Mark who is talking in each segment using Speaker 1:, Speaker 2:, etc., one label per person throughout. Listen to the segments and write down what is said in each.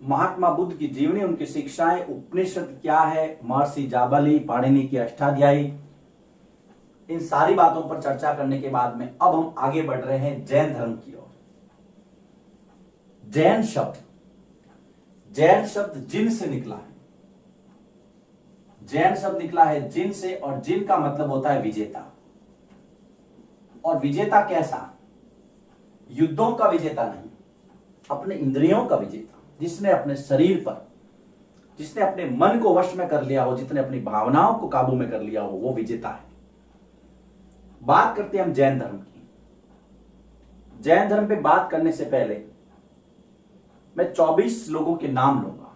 Speaker 1: महात्मा बुद्ध की जीवनी, उनकी शिक्षाएं, उपनिषद क्या है, महर्षि जाबाली, पाणिनि की अष्टाध्यायी, इन सारी बातों पर चर्चा करने के बाद में अब हम आगे बढ़ रहे हैं जैन धर्म की ओर। जैन शब्द जिन से निकला है। जैन शब्द निकला है जिन से, और जिन का मतलब होता है विजेता। और विजेता कैसा? युद्धों का विजेता नहीं, अपने इंद्रियों का विजेता, जिसने अपने शरीर पर, जिसने अपने मन को वश में कर लिया हो, जिसने अपनी भावनाओं को काबू में कर लिया हो, वो विजेता है। बात करते हैं हम जैन धर्म की। जैन धर्म पे बात करने से पहले मैं 24 लोगों के नाम लूंगा।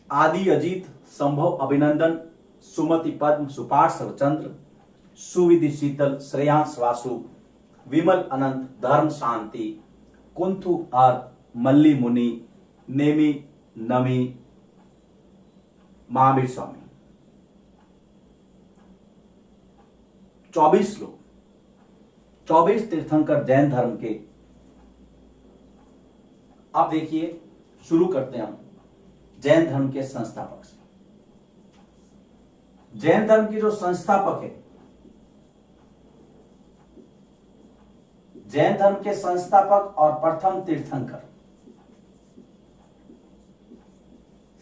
Speaker 1: आदि, अजीत, संभव, अभिनंदन, सुमति, पद्म, सुपाठ, सरचंद्र, सुविधि, शीतल, श्रेयांश, वासु, विमल, अनंत, धर्म, शांति, कुंथु, हर, मल्ली, मुनि, नेमी, नमी, महावीर स्वामी। 24 लोग, 24 तीर्थंकर जैन धर्म के। अब देखिए, शुरू करते हैं हम जैन धर्म के संस्थापक से। जैन धर्म की जो संस्थापक है, जैन धर्म के संस्थापक और प्रथम तीर्थंकर,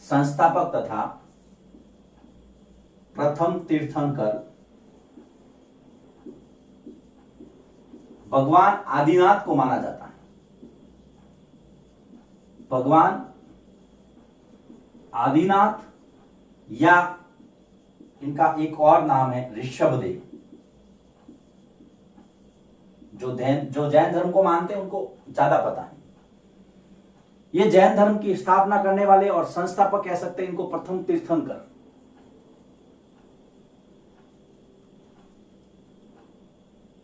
Speaker 1: संस्थापक तथा प्रथम तीर्थंकर भगवान आदिनाथ को माना जाता है। भगवान आदिनाथ, या इनका एक और नाम है ऋषभदेव। जो जैन धर्म को मानते हैं उनको ज्यादा पता है। ये जैन धर्म की स्थापना करने वाले और संस्थापक कह सकते हैं इनको प्रथम तीर्थंकर।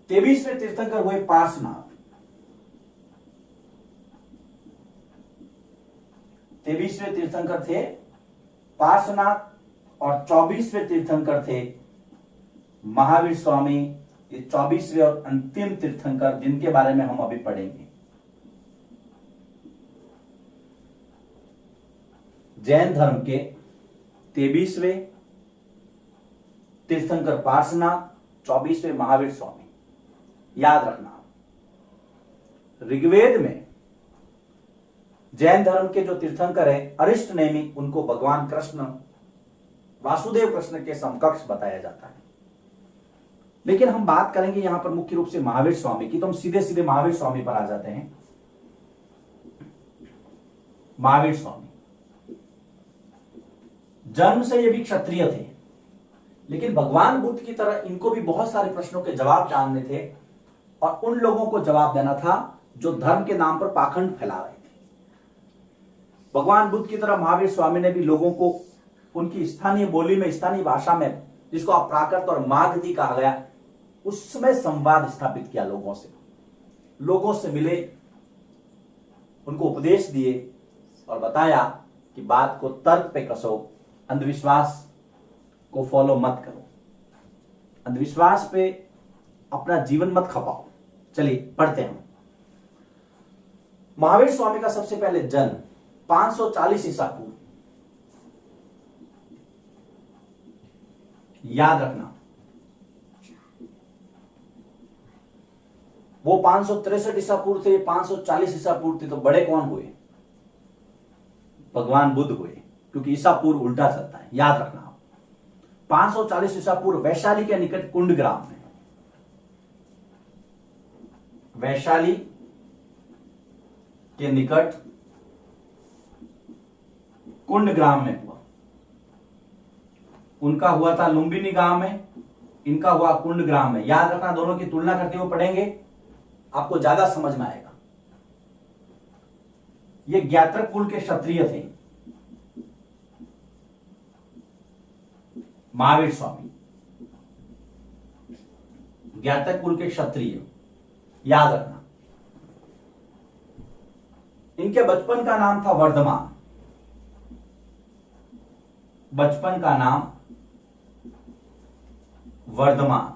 Speaker 1: तेईसवें तीर्थंकर हुए पार्श्वनाथ। 23वें तीर्थंकर थे पार्श्वनाथ, और 24वें तीर्थंकर थे महावीर स्वामी। ये 24वें और अंतिम तीर्थंकर, जिनके बारे में हम अभी पढ़ेंगे। जैन धर्म के 23वें तीर्थंकर पार्श्वनाथ, 24वें महावीर स्वामी। याद रखना, ऋग्वेद में जैन धर्म के जो तीर्थंकर है अरिष्ट नेमि, उनको भगवान कृष्ण, वासुदेव कृष्ण के समकक्ष बताया जाता है। लेकिन हम बात करेंगे यहां पर मुख्य रूप से महावीर स्वामी की, तो हम सीधे सीधे महावीर स्वामी पर आ जाते हैं। महावीर स्वामी जन्म से ये भी क्षत्रिय थे, लेकिन भगवान बुद्ध की तरह इनको भी बहुत सारे प्रश्नों के जवाब जानने थे, और उन लोगों को जवाब देना था जो धर्म के नाम पर पाखंड फैला रहे थे। भगवान बुद्ध की तरह महावीर स्वामी ने भी लोगों को उनकी स्थानीय बोली में, स्थानीय भाषा में, जिसको आप प्राकृत और मागधी कहा गया, उसमें संवाद स्थापित किया। लोगों से मिले, उनको उपदेश दिए और बताया कि बात को तर्क पे कसो, अंधविश्वास को फॉलो मत करो, अंधविश्वास पे अपना जीवन मत खपाओ। चलिए पढ़ते हैं। महावीर स्वामी का सबसे पहले जन्म 540 ईसा पूर्व। याद रखना, वो 563 ईसा पूर्व थे, 540 ईसा पूर्व थे, तो बड़े कौन हुए? भगवान बुद्ध हुए, क्योंकि ईसा पूर्व उल्टा चलता है। याद रखना, 540 ईसा पूर्व वैशाली के निकट कुंड ग्राम में, वैशाली के निकट कुंड ग्राम में हुआ। उनका हुआ था लुंबिनी गांव में, इनका हुआ कुंड ग्राम में। याद रखना, दोनों की तुलना करते हुए पढ़ेंगे, आपको ज्यादा समझ में आएगा। ये ज्ञात्रक कुल के क्षत्रिय थे महावीर स्वामी, ज्ञात्रक कुल के क्षत्रिय। याद रखना, इनके बचपन का नाम था वर्धमान। बचपन का नाम वर्धमान।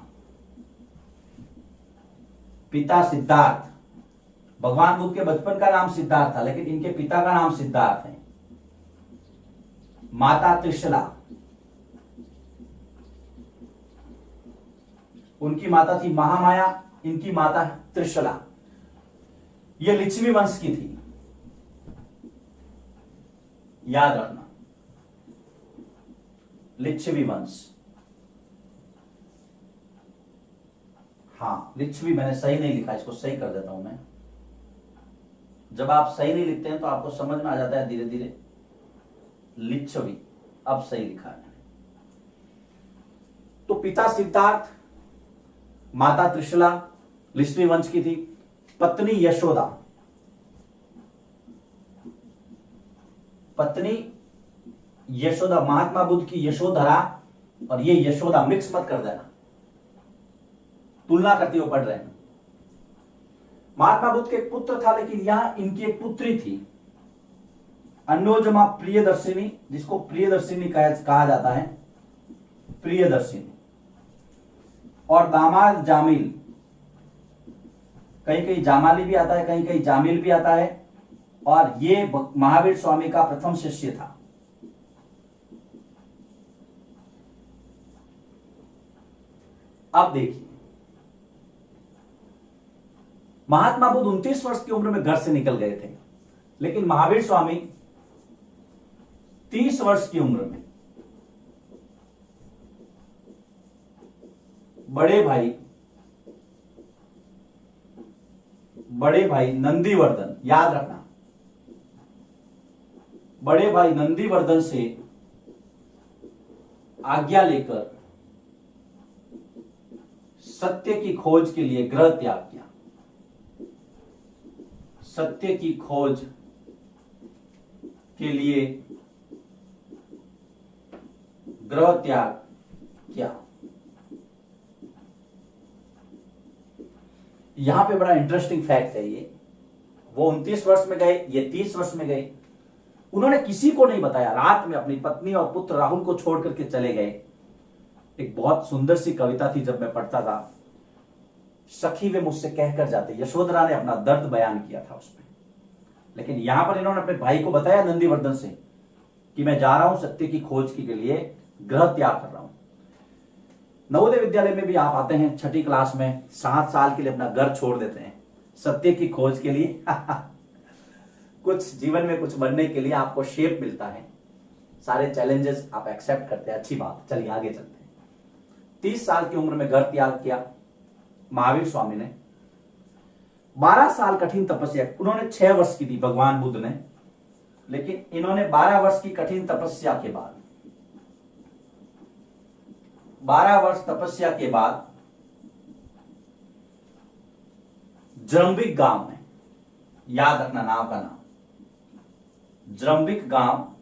Speaker 1: पिता सिद्धार्थ भगवान बुद्ध के बचपन का नाम सिद्धार्थ था, लेकिन इनके पिता का नाम सिद्धार्थ है। माता त्रिशला, उनकी माता थी महामाया, इनकी माता त्रिशला। यह लिच्छवी वंश की थी, याद रखना, लिच्छवी वंश। हाँ, लिच्छवी मैंने सही नहीं लिखा, इसको सही कर देता हूं मैं। जब आप सही नहीं लिखते हैं तो आपको समझ में आ जाता है धीरे धीरे। लिच्छवी, अब सही लिखा है। तो पिता सिद्धार्थ, माता त्रिशला, लिच्छवी वंश की थी। पत्नी यशोदा, पत्नी यशोदा, महात्मा बुद्ध की यशोधरा और ये यशोदा, मिक्स मत कर देना, तुलना करते हुए पढ़ रहे हैं। महात्मा बुद्ध के एक पुत्र था, लेकिन यहां इनकी एक पुत्री थी, अन्योजमा प्रियदर्शिनी, जिसको प्रियदर्शिनी कहा जाता है, प्रियदर्शिनी। और दामाद जामिल, कहीं कहीं जामाली भी आता है, कहीं कहीं जामिल भी आता है। और ये महावीर स्वामी का प्रथम शिष्य था। अब देखिए, महात्मा बुद्ध 29 वर्ष की उम्र में घर से निकल गए थे, लेकिन महावीर स्वामी 30 वर्ष की उम्र में बड़े भाई नंदीवर्धन, याद रखना, बड़े भाई नंदीवर्धन से आज्ञा लेकर सत्य की खोज के लिए गृह त्याग किया। सत्य की खोज के लिए गृह त्याग किया। यहां पे बड़ा इंटरेस्टिंग फैक्ट है ये। वो 29 वर्ष में गए, ये 30 वर्ष में गए। उन्होंने किसी को नहीं बताया, रात में अपनी पत्नी और पुत्र राहुल को छोड़ करके चले गए। एक बहुत सुंदर सी कविता थी, जब मैं पढ़ता था, सखी वे मुझसे कहकर जाते, यशोधरा ने अपना दर्द बयान किया था उसमें। लेकिन यहां पर इन्होंने अपने भाई को बताया नंदीवर्धन से कि मैं जा रहा हूं सत्य की खोज के लिए, गृह त्याग कर रहा हूं। नवोदय विद्यालय में भी आप आते हैं, छठी क्लास में 7 साल के लिए अपना घर छोड़ देते हैं सत्य की खोज के लिए। कुछ जीवन में कुछ बनने के लिए आपको शेप मिलता है, सारे चैलेंजेस आप एक्सेप्ट करते हैं, अच्छी बात। चलिए आगे चलते हैं। 30 साल की उम्र में घर त्याग किया महावीर स्वामी ने। 12 साल कठिन तपस्या, उन्होंने 6 वर्ष की थी भगवान बुद्ध ने, लेकिन इन्होंने 12 वर्ष की कठिन तपस्या के बाद, 12 वर्ष तपस्या के बाद जरम्बिक गांव में, याद रखना नाम का नाम, जरम्बिक गांव,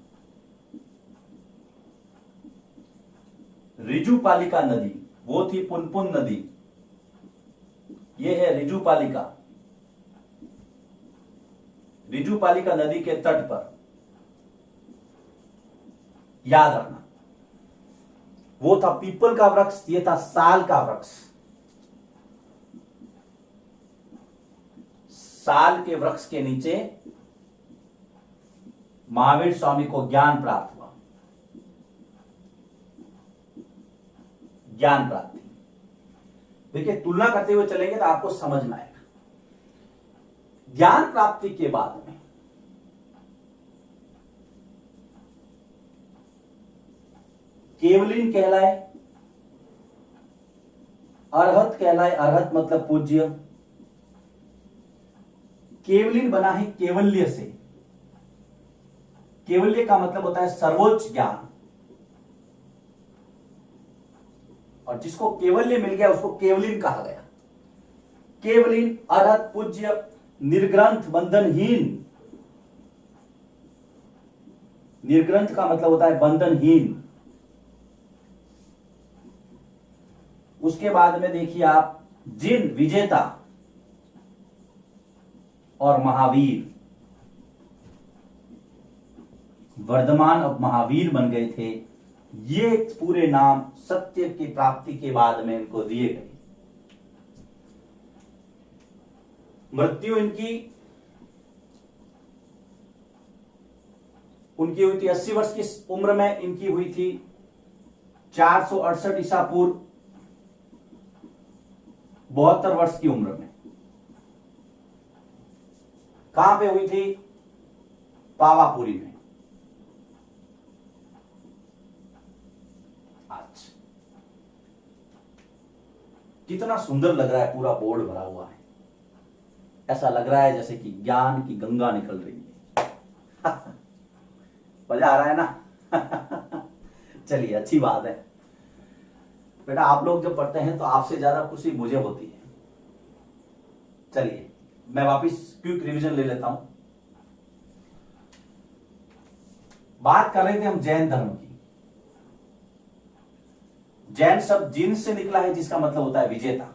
Speaker 1: रिजुपालिका नदी, वो थी पुनपुन नदी, ये है रिजुपालिका। रिजुपालिका नदी के तट पर, याद रखना, वो था पीपल का वृक्ष, ये था साल का वृक्ष। साल के वृक्ष के नीचे महावीर स्वामी को ज्ञान प्राप्त हुआ, ज्ञान प्राप्ति। देखिए, तुलना करते हुए चलेंगे तो आपको समझ में आएगा। ज्ञान प्राप्ति के बाद में केवलीन कहलाए, अरहत कहलाए, अरहत मतलब पूज्य। केवलीन बना है केवल्य से, केवल्य का मतलब होता है सर्वोच्च ज्ञान, और जिसको केवल्य मिल गया उसको केवलीन कहा गया। केवलीन, अरहत, पूज्य, निर्ग्रंथ, बंधनहीन। निर्ग्रंथ का मतलब होता है बंधनहीन। उसके बाद में देखिए आप, जिन, विजेता और महावीर, वर्धमान अब महावीर बन गए थे। ये पूरे नाम सत्य की प्राप्ति के बाद में इनको दिए गए। मृत्यु उनकी हुई थी 80 वर्ष की उम्र में, इनकी हुई थी 468 ईसा पूर्व 72 वर्ष की उम्र में। कहां पे हुई थी? पावापुरी में। अच्छा, कितना सुंदर लग रहा है, पूरा बोर्ड भरा हुआ है। ऐसा लग रहा है जैसे कि ज्ञान की गंगा निकल रही है। मजा आ रहा है ना? चलिए, अच्छी बात है बेटा। आप लोग जब पढ़ते हैं तो आपसे ज्यादा खुशी मुझे होती है। चलिए, मैं वापिस क्विक रिवीजन ले लेता हूं। बात कर रहे थे हम जैन धर्म की। जैन शब्द जिन से निकला है, जिसका मतलब होता है विजेता।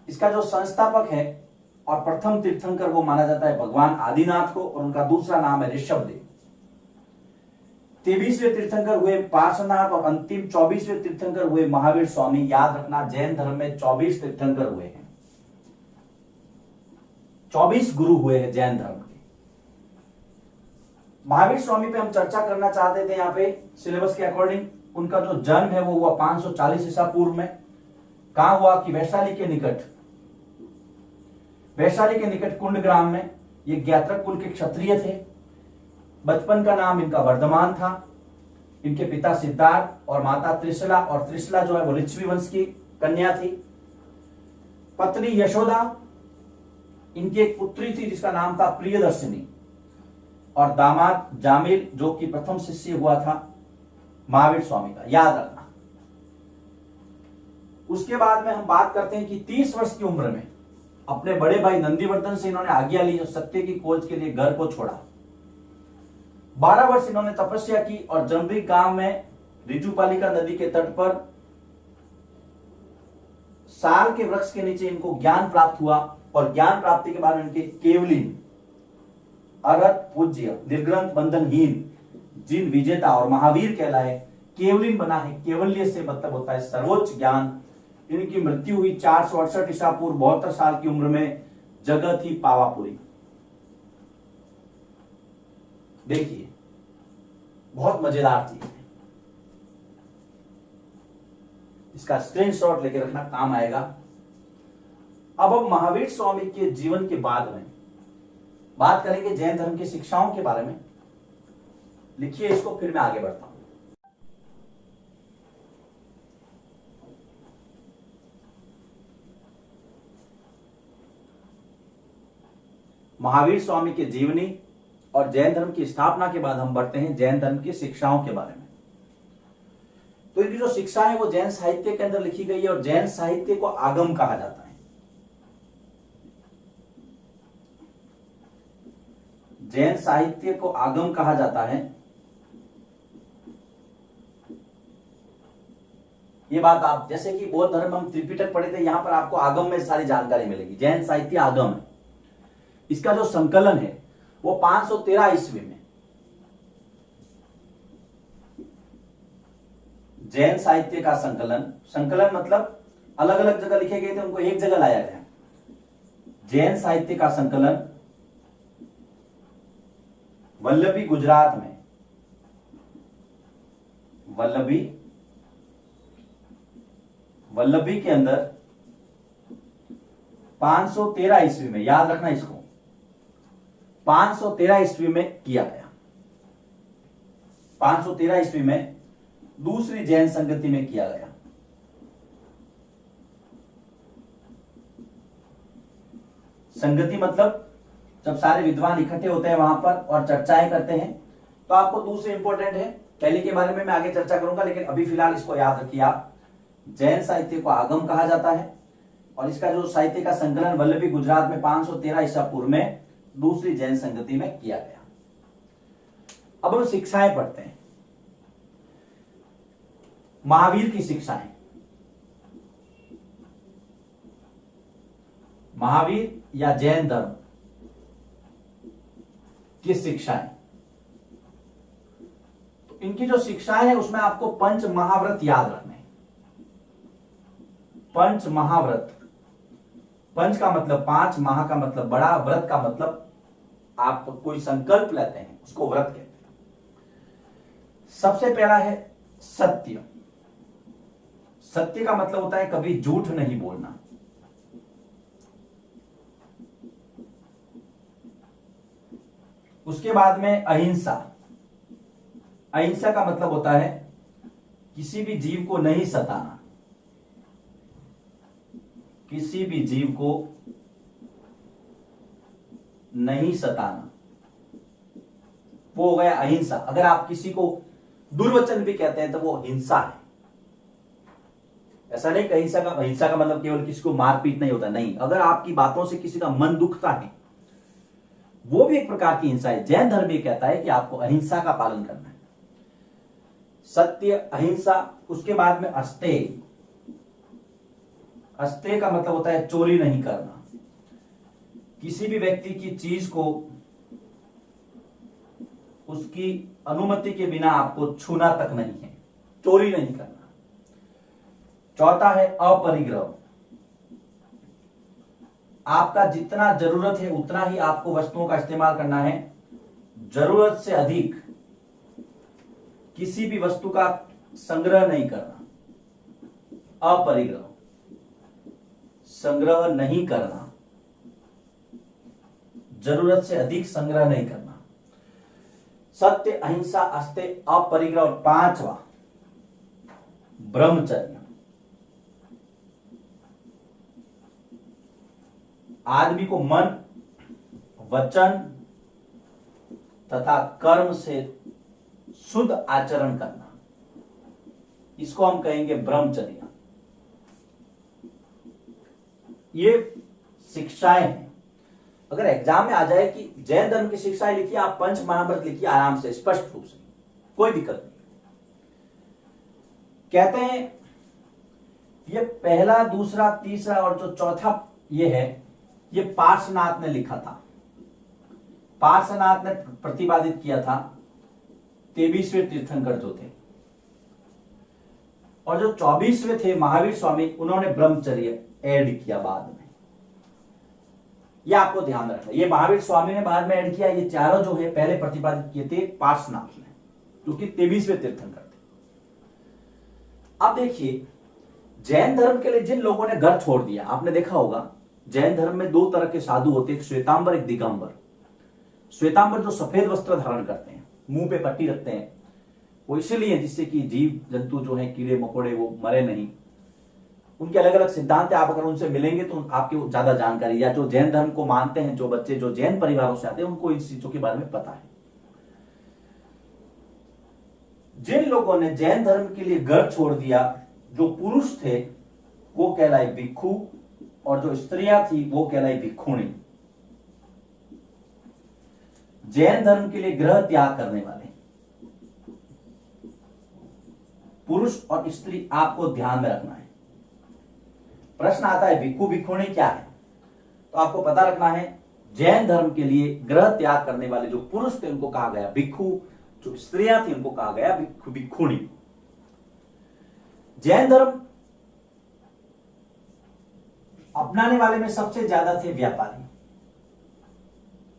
Speaker 1: इसका जो संस्थापक है और प्रथम तीर्थंकर वो माना जाता है भगवान आदिनाथ को, और उनका दूसरा नाम है ऋषभदेव। 23वें तीर्थंकर हुए पार्श्वनाथ, और अंतिम 24वें तीर्थंकर हुए महावीर स्वामी। याद रखना, जैन धर्म में 24 तीर्थंकर हुए हैं, 24 गुरु हुए हैं जैन धर्म के। महावीर स्वामी पे हम चर्चा करना चाहते थे यहाँ पे सिलेबस के अकॉर्डिंग। उनका जो जन्म है वो हुआ 540 ईसा पूर्व में। कहां हुआ? कि वैशाली के निकट कुंड ग्राम में। ये ज्ञात्रक कुल के क्षत्रिय थे। बचपन का नाम इनका वर्धमान था। इनके पिता सिद्धार्थ और माता त्रिशला, और त्रिशला जो है वो लिच्छवी वंश की कन्या थी। पत्नी यशोदा, इनकी एक पुत्री थी जिसका नाम था प्रियदर्शिनी, और दामाद जामिल जो कि प्रथम शिष्य हुआ था महावीर स्वामी का। याद रखना। उसके बाद में हम बात करते हैं कि 30 वर्ष की उम्र में अपने बड़े भाई नंदीवर्धन से इन्होंने आज्ञा ली, सत्य की खोज के लिए घर को छोड़ा। 12 वर्ष इन्होंने तपस्या की, और जम्बी गांव में ऋजुपालिका नदी के तट पर साल के वृक्ष के नीचे इनको ज्ञान प्राप्त हुआ। और ज्ञान प्राप्ति के बाद इनके केवलीन, अरहत, पूज्य, निर्ग्रंथ, बंधनहीन, जिन विजेता और महावीर कहलाए, केवलीन बना है। केवल्य से मतलब होता है सर्वोच्च ज्ञान। इनकी मृत्यु हुई 468 ईसा पूर्व 72 साल की उम्र में। जगह थी पावापुरी। देखिए, बहुत मजेदार चीज है, इसका स्क्रीनशॉट लेके रखना, काम आएगा। अब हम महावीर स्वामी के जीवन के बाद में बात करेंगे जैन धर्म की शिक्षाओं के बारे में। लिखिए इसको, फिर मैं आगे बढ़ता हूं। महावीर स्वामी की जीवनी और जैन धर्म की स्थापना के बाद हम बढ़ते हैं जैन धर्म की शिक्षाओं के बारे में। तो इनकी जो शिक्षा है वो जैन साहित्य के अंदर लिखी गई है, और जैन साहित्य को आगम कहा जाता है। जैन साहित्य को आगम कहा जाता है। ये बात आप, जैसे कि बौद्ध धर्म हम त्रिपिटक पढ़े थे, यहां पर आपको आगम में सारी जानकारी मिलेगी। जैन साहित्य आगम है। इसका जो संकलन है वो 513 ईस्वी में, जैन साहित्य का संकलन मतलब अलग अलग जगह लिखे गए थे, उनको एक जगह लाया गया। जैन साहित्य का संकलन वल्लभी, गुजरात में, वल्लभी के अंदर 513 ईस्वी में, याद रखना इसको, 513 ईस्वी में किया गया। 513 ईस्वी में दूसरी जैन संगति में किया गया। संगति मतलब जब सारे विद्वान इकट्ठे होते हैं वहां पर और चर्चाएं करते हैं। तो आपको दूसरे इंपॉर्टेंट है, पहले के बारे में मैं आगे चर्चा करूंगा, लेकिन अभी फिलहाल इसको याद रखिए आप। जैन साहित्य को आगम कहा जाता है, और इसका जो साहित्य का संकलन वल्लभी, गुजरात में 513 ईसा पूर्व में दूसरी जैन संगति में किया गया। अब हम शिक्षाएं पढ़ते हैं। महावीर की शिक्षाएं, महावीर या जैन धर्म की शिक्षाएं। तो इनकी जो शिक्षाएं है उसमें आपको पंच महाव्रत याद रखने। पंच महाव्रत, पंच का मतलब 5, माह का मतलब बड़ा, व्रत का मतलब आप कोई संकल्प लेते हैं उसको व्रत कहते हैं। सबसे पहला है सत्य। सत्य का मतलब होता है कभी झूठ नहीं बोलना। उसके बाद में अहिंसा। अहिंसा का मतलब होता है किसी भी जीव को नहीं सताना, किसी भी जीव को नहीं सताना, वो हो गया अहिंसा। अगर आप किसी को दुर्वचन भी कहते हैं तो वो हिंसा है। ऐसा नहीं कि अहिंसा का मतलब केवल किसी को मारपीट नहीं होता, नहीं। अगर आपकी बातों से किसी का मन दुखता है वो भी एक प्रकार की हिंसा है। जैन धर्म ये कहता है कि आपको अहिंसा का पालन करना है। सत्य, अहिंसा। उसके बाद में अस्तेय। अस्तेय का मतलब होता है चोरी नहीं करना। किसी भी व्यक्ति की चीज को उसकी अनुमति के बिना आपको छूना तक नहीं है, चोरी नहीं करना। चौथा है अपरिग्रह। आपका जितना जरूरत है उतना ही आपको वस्तुओं का इस्तेमाल करना है। जरूरत से अधिक किसी भी वस्तु का संग्रह नहीं करना। अपरिग्रह, संग्रह नहीं करना, जरूरत से अधिक संग्रह नहीं करना। सत्य, अहिंसा, अस्तेय, अपरिग्रह। और पांचवा ब्रह्मचर्य। आदमी को मन, वचन तथा कर्म से शुद्ध आचरण करना, इसको हम कहेंगे ब्रह्मचर्य। ये शिक्षाएं हैं। अगर एग्जाम में आ जाए कि जैन धर्म की शिक्षाएं लिखिए, आप पंच महाव्रत लिखिए आराम से, स्पष्ट रूप से, कोई दिक्कत नहीं। कहते हैं ये पहला, दूसरा, तीसरा और जो चौथा ये है, ये पार्श्वनाथ ने लिखा था। पार्श्वनाथ ने प्रतिपादित किया था 23वें तीर्थंकर जो थे, और जो 24वें थे महावीर स्वामी, उन्होंने ब्रह्मचर्य ऐड किया बाद में। ये आपको ध्यान रखना, ये महावीर स्वामी ने बाद में ऐड किया। ये चारों जो है पहले प्रतिपादित किए थे पार्श्वनाथ ने, जो कि 23वें तीर्थंकर थे। अब देखिए, जैन धर्म के लिए जिन लोगों ने घर छोड़ दिया, आपने देखा होगा जैन धर्म में दो तरह के साधु होते हैं, एक श्वेतांबर, एक दिगंबर। श्वेतांबर जो सफेद वस्त्र धारण करते हैं, मुंह पे पट्टी रखते हैं, वो इसलिए जिससे कि जीव जंतु जो है, कीड़े मकोड़े, वो मरे नहीं। उनके अलग अलग सिद्धांत है, आप अगर उनसे मिलेंगे तो आपको ज्यादा जानकारी, या जो जैन धर्म को मानते हैं, जो बच्चे जो जैन परिवारों से आते हैं, उनको इन चीजों के बारे में पता है। जिन लोगों ने जैन धर्म के लिए घर छोड़ दिया, जो पुरुष थे वो कहलाए भिक्षु, और जो स्त्रियां थी वो कहलाई भिक्षुणी। जैन धर्म के लिए ग्रह त्याग करने वाले पुरुष और स्त्री आपको ध्यान में रखना है। प्रश्न आता है भिक्षु भिक्षुणी क्या है, तो आपको पता रखना है जैन धर्म के लिए ग्रह त्याग करने वाले जो पुरुष थे उनको कहा गया भिक्षु, जो स्त्रियां थी उनको कहा गया भिक्षु भिक्षुणी। जैन धर्म अपनाने वाले में सबसे ज्यादा थे व्यापारी।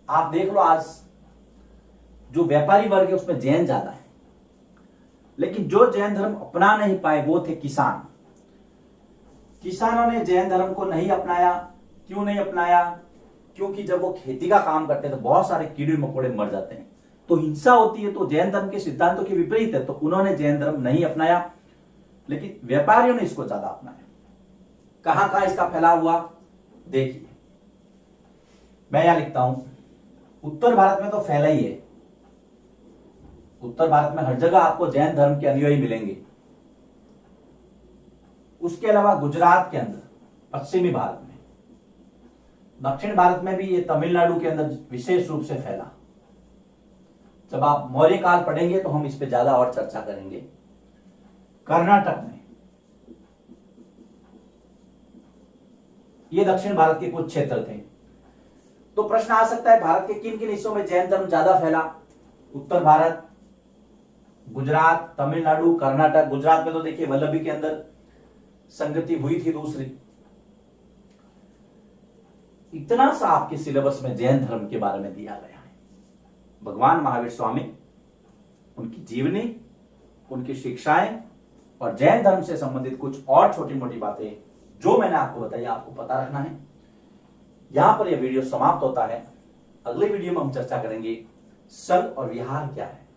Speaker 1: आप देख लो आज जो व्यापारी वर्ग है उसमें जैन ज्यादा है, लेकिन जो जैन धर्म अपना नहीं पाए वो थे किसान। किसानों ने जैन धर्म को नहीं अपनाया। क्यों नहीं अपनाया? क्योंकि जब वो खेती का काम करते हैं तो बहुत सारे कीड़े मकोड़े मर जाते हैं, तो हिंसा होती है, तो जैन धर्म के सिद्धांतों के विपरीत है, तो उन्होंने जैन धर्म नहीं अपनाया। लेकिन व्यापारियों ने इसको ज्यादा अपनाया। कहां कहां इसका फैलाव हुआ देखिए, मैं यहां लिखता हूं, उत्तर भारत में तो फैला ही है। उत्तर भारत में हर जगह आपको जैन धर्म के अनुयायी मिलेंगे। उसके अलावा गुजरात के अंदर, पश्चिमी भारत में, दक्षिण भारत में भी ये तमिलनाडु के अंदर विशेष रूप से फैला। जब आप मौर्य काल पढ़ेंगे तो हम इस पे ज्यादा और चर्चा करेंगे। कर्नाटक में, ये दक्षिण भारत के कुछ क्षेत्र थे। तो प्रश्न आ सकता है भारत के किन किन हिस्सों में जैन धर्म ज्यादा फैला? उत्तर भारत, गुजरात, तमिलनाडु, कर्नाटक। गुजरात में तो देखिए वल्लभी के अंदर संगति हुई थी दूसरी। इतना सा आपके सिलेबस में जैन धर्म के बारे में दिया गया है। भगवान महावीर स्वामी, उनकी जीवनी, उनकी शिक्षाएं और जैन धर्म से संबंधित कुछ और छोटी मोटी बातें जो मैंने आपको बताई, आपको पता रखना है। यहां पर यह वीडियो समाप्त होता है। अगले वीडियो में हम चर्चा करेंगे संघ और विहार क्या है।